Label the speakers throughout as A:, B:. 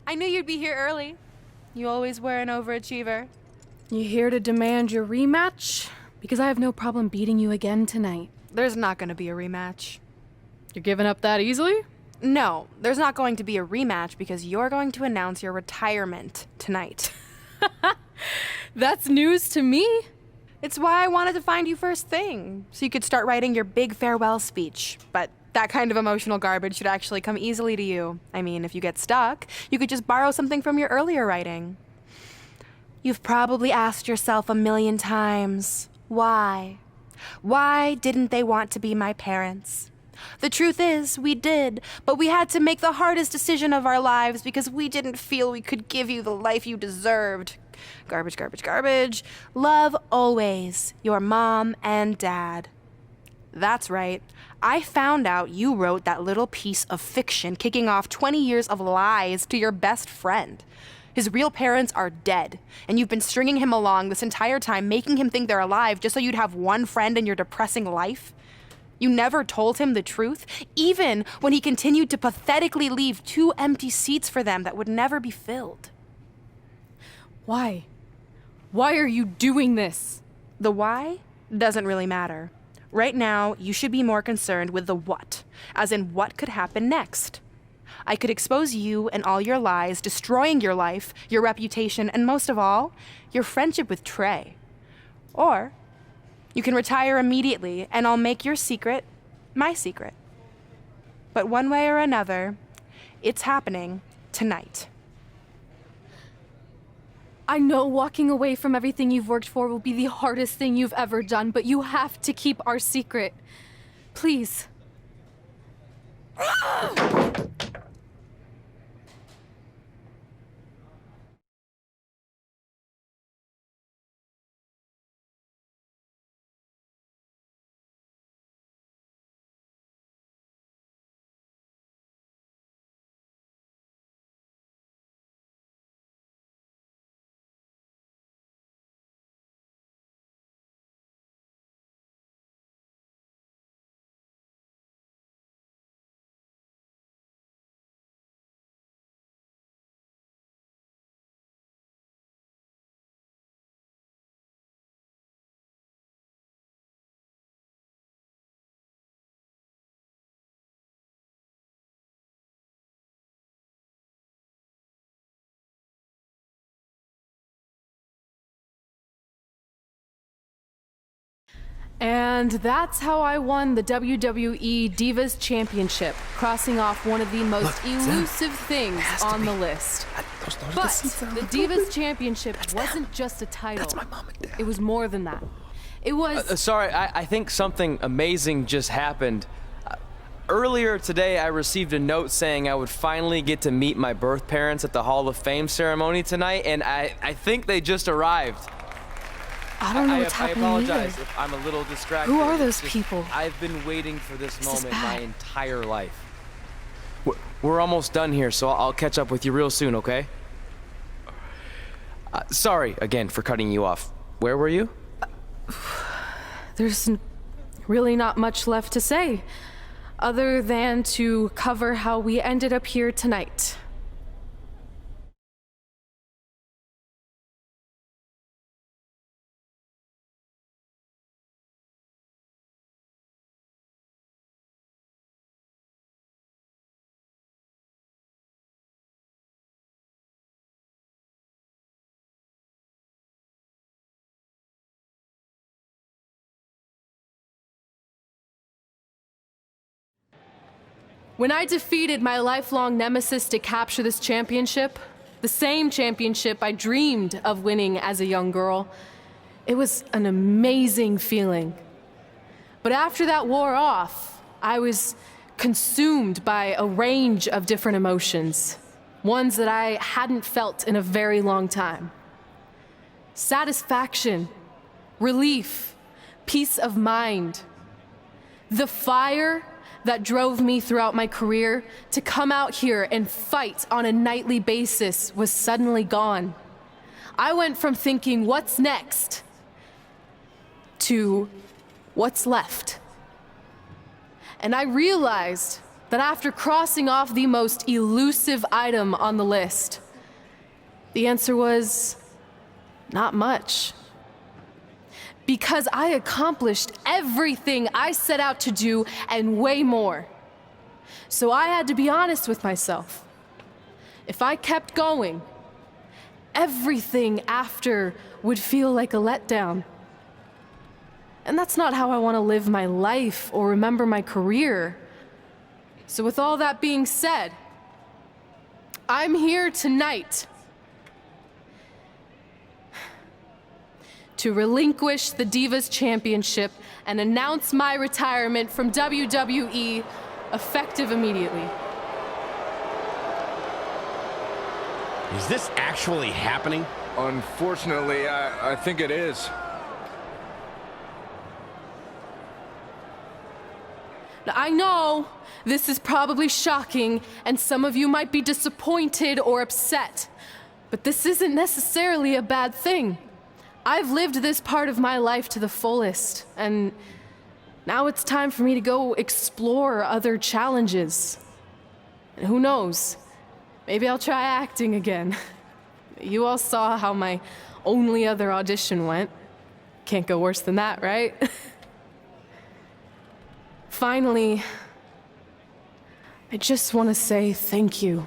A: I knew you'd be here early. You always were an overachiever.
B: You here to demand your rematch? Because I have no problem beating you again tonight.
A: There's not going to be a rematch.
B: You're giving up that easily?
A: No, there's not going to be a rematch because you're going to announce your retirement tonight.
B: That's news to me.
A: It's why I wanted to find you first thing, so you could start writing your big farewell speech. But that kind of emotional garbage should actually come easily to you. I mean, if you get stuck, you could just borrow something from your earlier writing. You've probably asked yourself a million times, why? Why didn't they want to be my parents? The truth is, we did, but we had to make the hardest decision of our lives because we didn't feel we could give you the life you deserved. Garbage, garbage, garbage. Love always, your mom and dad. That's right. I found out you wrote that little piece of fiction kicking off 20 years of lies to your best friend. His real parents are dead, and you've been stringing him along this entire time, making him think they're alive just so you'd have one friend in your depressing life. You never told him the truth, even when he continued to pathetically leave 2 empty seats for them that would never be filled.
B: Why? Why are you doing this?
A: The why doesn't really matter. Right now, you should be more concerned with the what, as in what could happen next. I could expose you and all your lies, destroying your life, your reputation, and most of all, your friendship with Trey. Or you can retire immediately, and I'll make your secret my secret. But one way or another, it's happening tonight.
B: I know walking away from everything you've worked for will be the hardest thing you've ever done, but you have to keep our secret. Please. And that's how I won the WWE Divas Championship, crossing off one of the most elusive things on the list. But the Divas Championship wasn't just a title.
C: That's my mom and dad.
B: It was more than that. It was...
C: Sorry, I think something amazing just happened. Earlier today, I received a note saying I would finally get to meet my birth parents at the Hall of Fame ceremony tonight, and I think they just arrived.
B: I don't know what's happening
C: I apologize
B: either.
C: if I'm a little distracted.
B: Who are those people?
C: I've been waiting for this moment
B: bad.
C: my entire life. We're almost done here, so I'll catch up with you real soon, okay? Sorry, again, for cutting you off. Where were you?
B: There's really not much left to say, other than to cover how we ended up here tonight. When I defeated my lifelong nemesis to capture this championship, the same championship I dreamed of winning as a young girl, it was an amazing feeling. But after that wore off, I was consumed by a range of different emotions, ones that I hadn't felt in a very long time. Satisfaction, relief, peace of mind. The fire that drove me throughout my career to come out here and fight on a nightly basis was suddenly gone. I went from thinking, what's next, to what's left. And I realized that after crossing off the most elusive item on the list, the answer was not much. Because I accomplished everything I set out to do and way more. So I had to be honest with myself. If I kept going, everything after would feel like a letdown. And that's not how I want to live my life or remember my career. So with all that being said, I'm here tonight to relinquish the Divas Championship and announce my retirement from WWE, effective immediately.
D: Is this actually happening?
E: Unfortunately, I think it is.
B: Now, I know this is probably shocking, and some of you might be disappointed or upset, but this isn't necessarily a bad thing. I've lived this part of my life to the fullest, and now it's time for me to go explore other challenges. And who knows? Maybe I'll try acting again. You all saw how my only other audition went. Can't go worse than that, right? Finally, I just want to say thank you.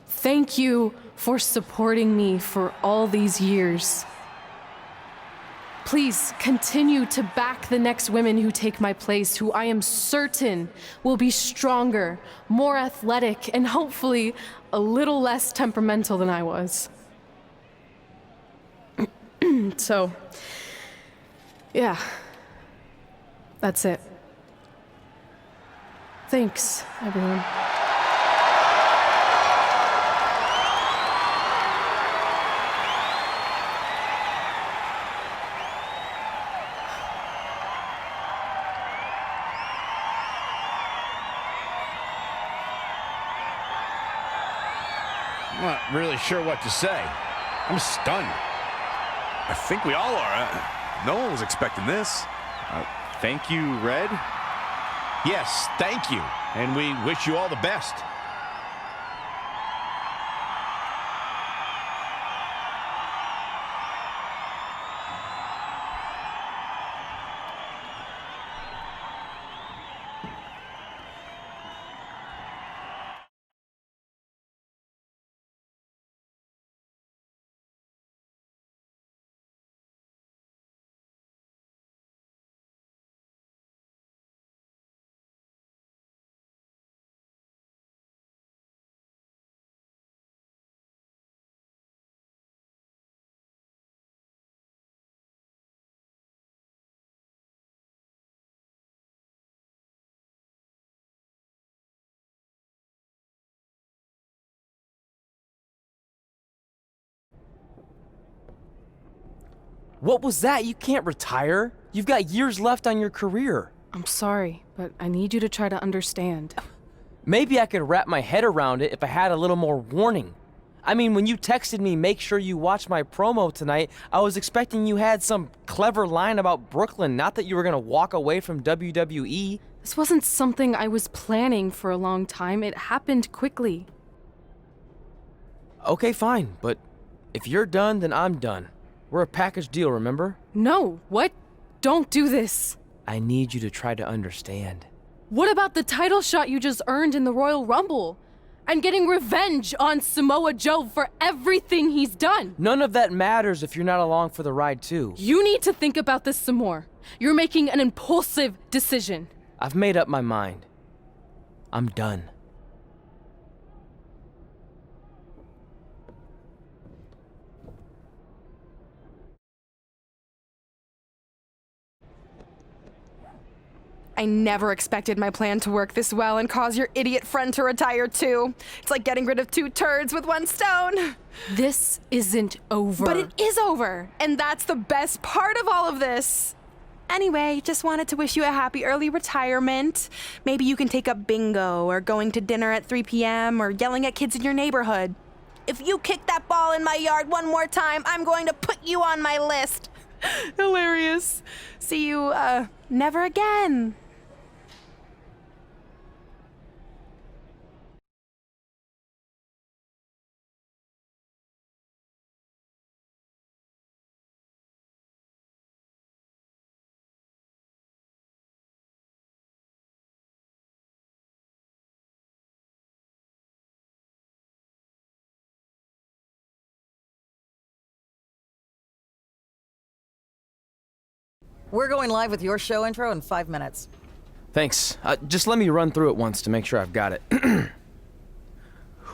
B: Thank you for supporting me for all these years. Please continue to back the next women who take my place, who I am certain will be stronger, more athletic, and hopefully a little less temperamental than I was. So, yeah, that's it. Thanks, everyone.
D: I'm not really sure what to say. I'm stunned.
F: I think we all are. No one was expecting this.
G: Thank you, Red.
D: Yes, thank you. And we wish you all the best.
C: What was that? You can't retire. You've got years left on your career.
B: I'm sorry, but I need you to try to understand.
C: Maybe I could wrap my head around it if I had a little more warning. I mean, when you texted me, make sure you watch my promo tonight, I was expecting you had some clever line about Brooklyn, not that you were gonna walk away from WWE.
B: This wasn't something I was planning for a long time. It happened quickly.
C: Okay, fine, but if you're done, then I'm done. We're a package deal, remember?
B: No, what? Don't do this.
C: I need you to try to understand.
B: What about the title shot you just earned in the Royal Rumble? And getting revenge on Samoa Joe for everything he's done?
C: None of that matters if you're not along for the ride, too.
B: You need to think about this some more. You're making an impulsive decision.
C: I've made up my mind. I'm done.
A: I never expected my plan to work this well and cause your idiot friend to retire too. It's like getting rid of two turds with one stone.
B: This isn't over.
A: But it is over, and that's the best part of all of this. Anyway, just wanted to wish you a happy early retirement. Maybe you can take up bingo or going to dinner at 3 p.m. or yelling at kids in your neighborhood. If you kick that ball in my yard one more time, I'm going to put you on my list. Hilarious. See you, never again.
H: We're going live with your show intro in 5 minutes.
C: Thanks. Just let me run through it once to make sure I've got it.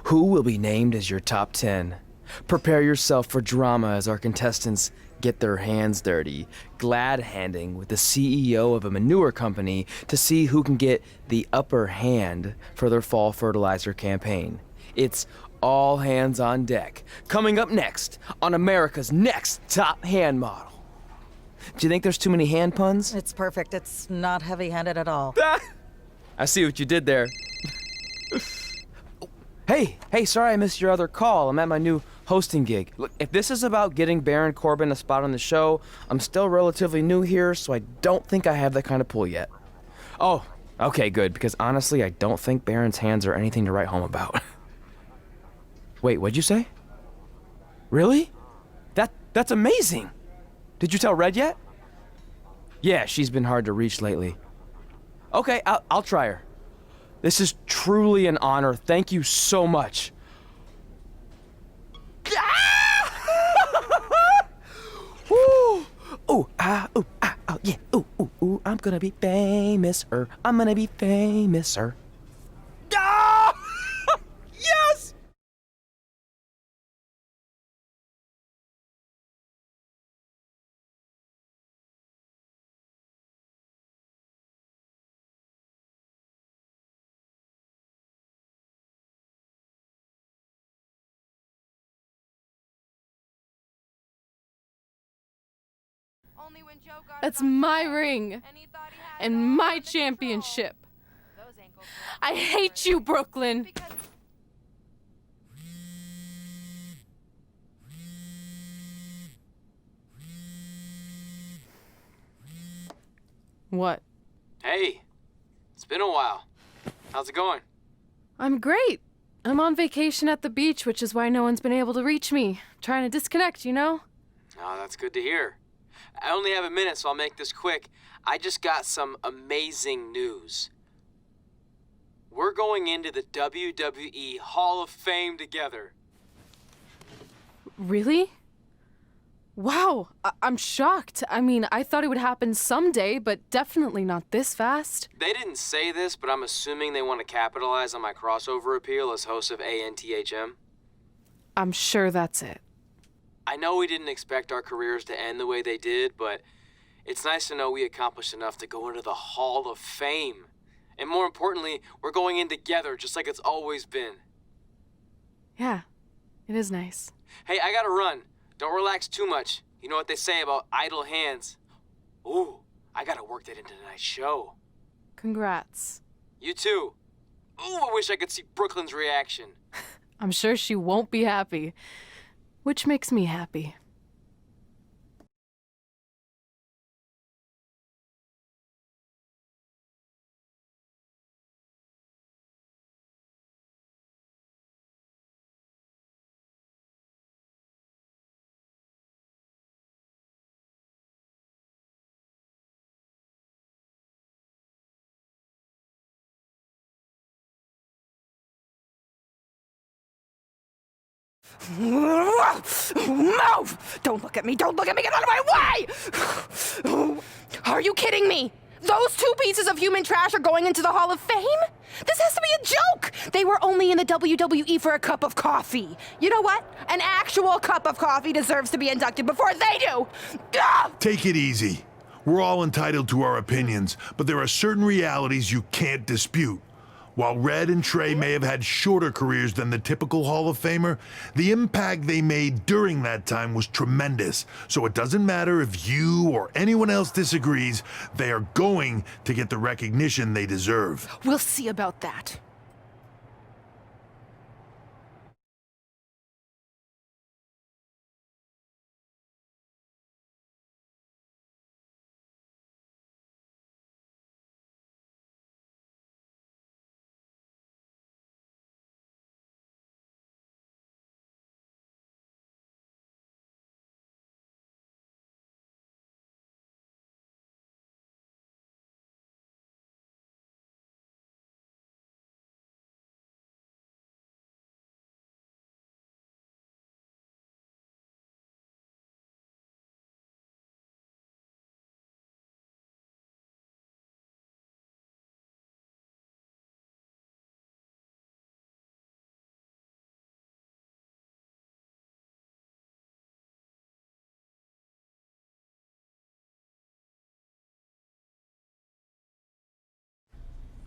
C: Who will be named as your top 10? Prepare yourself for drama as our contestants get their hands dirty, glad-handing with the CEO of a manure company to see who can get the upper hand for their fall fertilizer campaign. It's all hands on deck. Coming up next on America's Next Top Hand Model. Do you think there's too many hand puns?
H: It's perfect. It's not heavy-handed at all.
C: I see what you did there. Hey, sorry I missed your other call. I'm at my new hosting gig. Look, if this is about getting Baron Corbin a spot on the show, I'm still relatively new here, so I don't think I have that kind of pull yet. Oh, okay, good, because honestly, I don't think Baron's hands are anything to write home about. Wait, what'd you say? Really? That's amazing! Did you tell Red yet? Yeah, she's been hard to reach lately. Okay, I'll try her. This is truly an honor. Thank you so much. Ooh, yeah. Ooh, I'm gonna be famous, I'm gonna be famous, Ah! Yes!
A: Only when Joe got
B: That's
A: it on
B: my
A: his
B: ring
A: and he thought he had it
B: and
A: all
B: my
A: under control.
B: championship.
A: Those ankles
B: I hate you, Brooklyn.
A: because
B: What?
C: Hey, it's been a while. How's it going?
B: I'm great. I'm on vacation at the beach, which is why no one's been able to reach me. Trying to disconnect, you know?
C: Oh, that's good to hear. I only have a minute, so I'll make this quick. I just got some amazing news. We're going into the WWE Hall of Fame together.
B: Really? Wow, I'm shocked. I mean, I thought it would happen someday, but definitely not this fast.
C: They didn't say this, but I'm assuming they want to capitalize on my crossover appeal as host of ANTHM.
B: I'm sure that's it.
C: I know we didn't expect our careers to end the way they did, but it's nice to know we accomplished enough to go into the Hall of Fame. And more importantly, we're going in together, just like it's always been.
B: Yeah, it is nice.
C: Hey, I gotta run. Don't relax too much. You know what they say about idle hands. Ooh, I gotta work that into tonight's show.
B: Congrats.
C: You too. Ooh, I wish I could see Brooklyn's reaction.
B: I'm sure she won't be happy, which makes me happy.
A: Move! Don't look at me! Don't look at me! Get out of my way! Are you kidding me? Those two pieces of human trash are going into the Hall of Fame? This has to be a joke! They were only in the WWE for a cup of coffee. You know what? An actual cup of coffee deserves to be inducted before they do! Ah!
I: Take it easy. We're all entitled to our opinions, but there are certain realities you can't dispute. While Red and Trey may have had shorter careers than the typical Hall of Famer, the impact they made during that time was tremendous. So it doesn't matter if you or anyone else disagrees, they are going to get the recognition they deserve.
A: We'll see about that.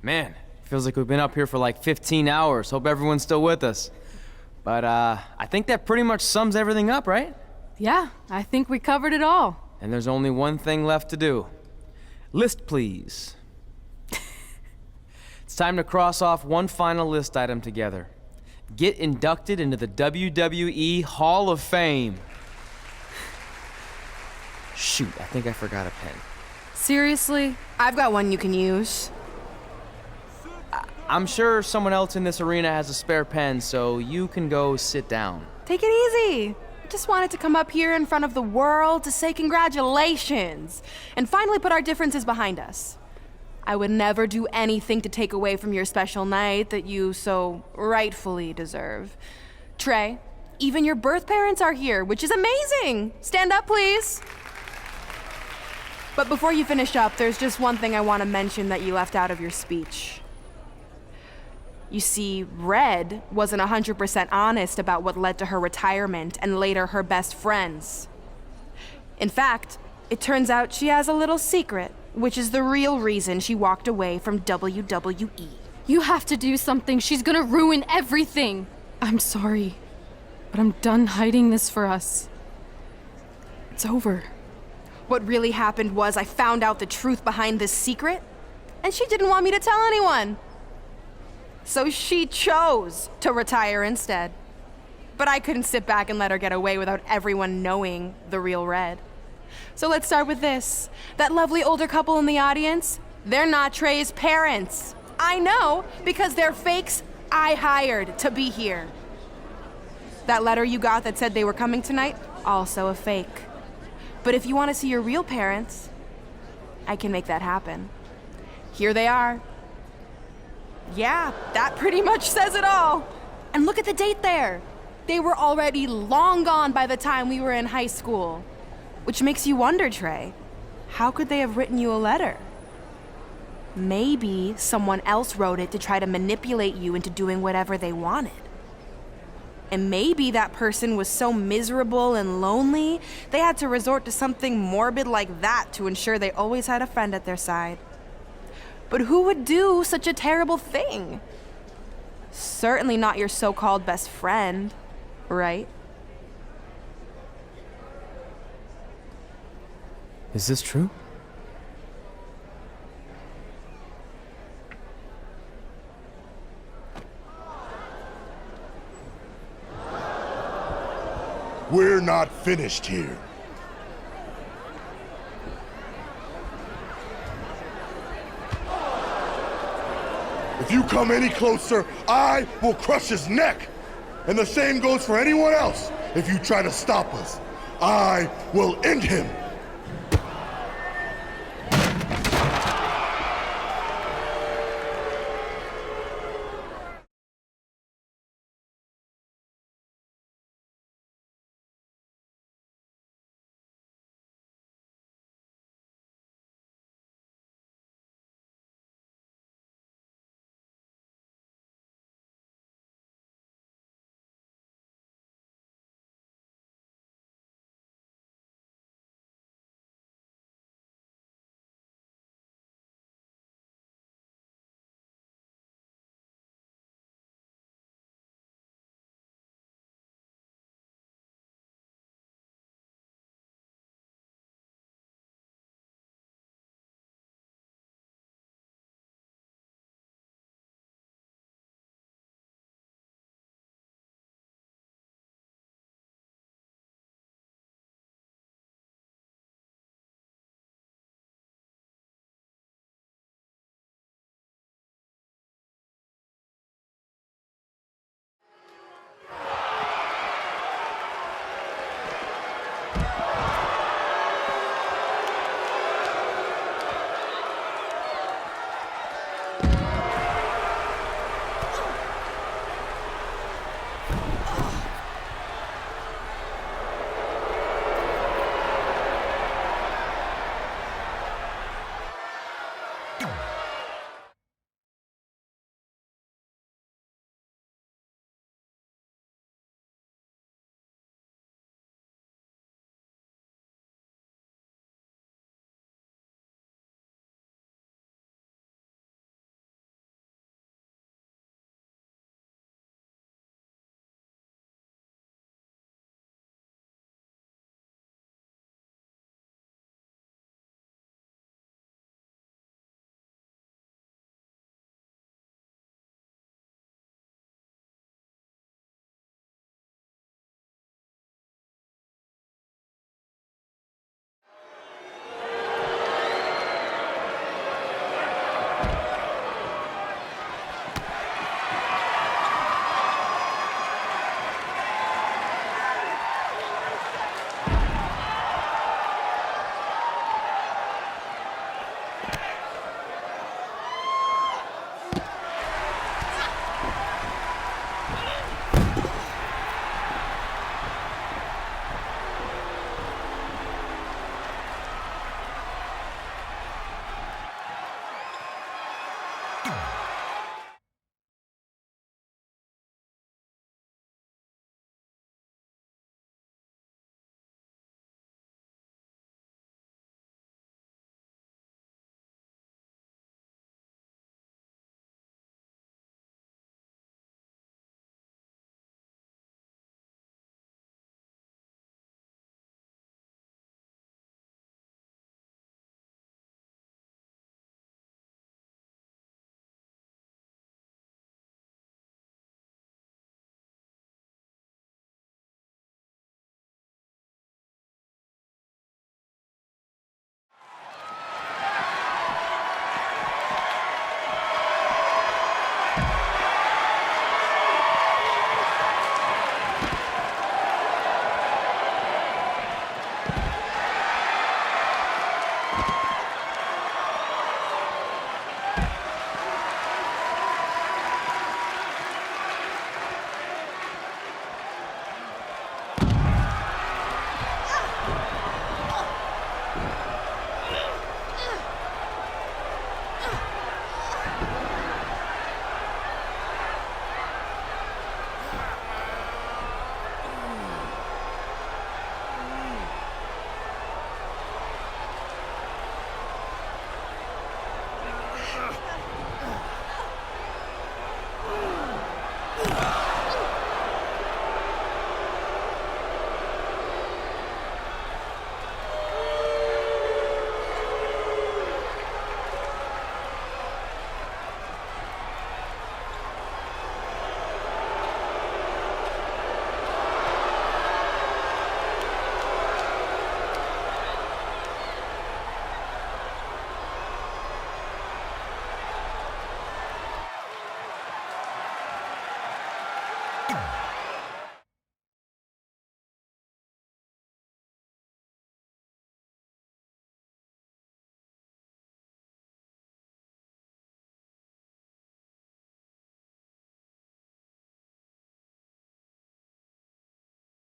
C: Man, feels like we've been up here for like 15 hours. Hope everyone's still with us. But I think that pretty much sums everything up, right?
B: Yeah, I think we covered it all.
C: And there's only one thing left to do. List, please. It's time to cross off one final list item together. Get inducted into the WWE Hall of Fame. Shoot, I think I forgot a pen.
B: Seriously?
A: I've got one you can use.
C: I'm sure someone else in this arena has a spare pen, so you can go sit down.
A: Take it easy. I just wanted to come up here in front of the world to say congratulations and finally put our differences behind us. I would never do anything to take away from your special night that you so rightfully deserve. Trey, even your birth parents are here, which is amazing. Stand up, please. But before you finish up, there's just one thing I want to mention that you left out of your speech. You see, Red wasn't 100% honest about what led to her retirement and later her best friends. In fact, it turns out she has a little secret, which is the real reason she walked away from WWE.
B: You have to do something. She's gonna ruin everything. I'm sorry, but I'm done hiding this for us. It's over.
A: What really happened was I found out the truth behind this secret, and she didn't want me to tell anyone. So she chose to retire instead. But I couldn't sit back and let her get away without everyone knowing the real Red. So let's start with this. That lovely older couple in the audience, they're not Trey's parents. I know, because they're fakes I hired to be here. That letter you got that said they were coming tonight, also a fake. But if you want to see your real parents, I can make that happen. Here they are. Yeah, that pretty much says it all. And look at the date there. They were already long gone by the time we were in high school. Which makes you wonder, Trey, how could they have written you a letter? Maybe someone else wrote it to try to manipulate you into doing whatever they wanted. And maybe that person was so miserable and lonely, they had to resort to something morbid like that to ensure they always had a friend at their side. But who would do such a terrible thing? Certainly not your so-called best friend, right?
C: Is this true?
J: We're not finished here. If you come any closer, I will crush his neck. And the same goes for anyone else. If you try to stop us, I will end him.